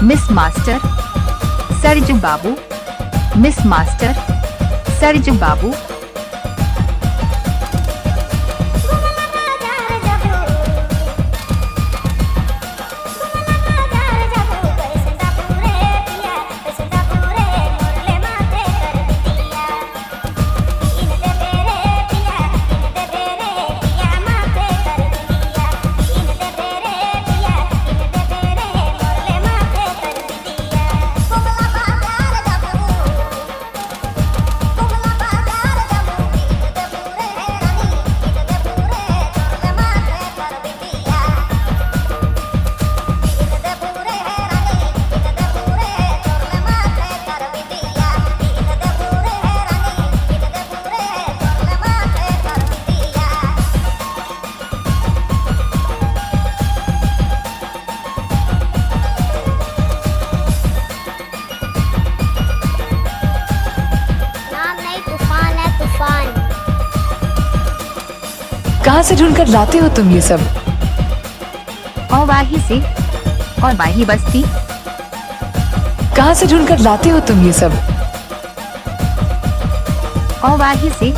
Miss master Sarju बाबू, miss master Sarju बाबू। कहाँ से ढूंढकर लाते हो तुम ये सब? और वाही से, और वाही बस्ती। कहाँ से ढूंढकर लाते हो तुम ये सब? और वाही से।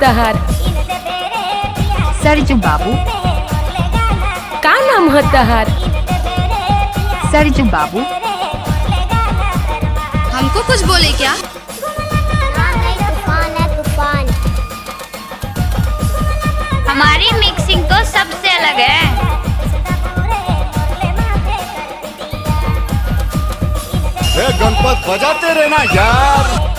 तहार सरजू बाबू। का नाम है तहार? सरजू बाबू। हमको कुछ बोले क्या? तूफान है तूफान। हमारी मिक्सिंग तो सबसे अलग है। गणपत बजाते रहना यार।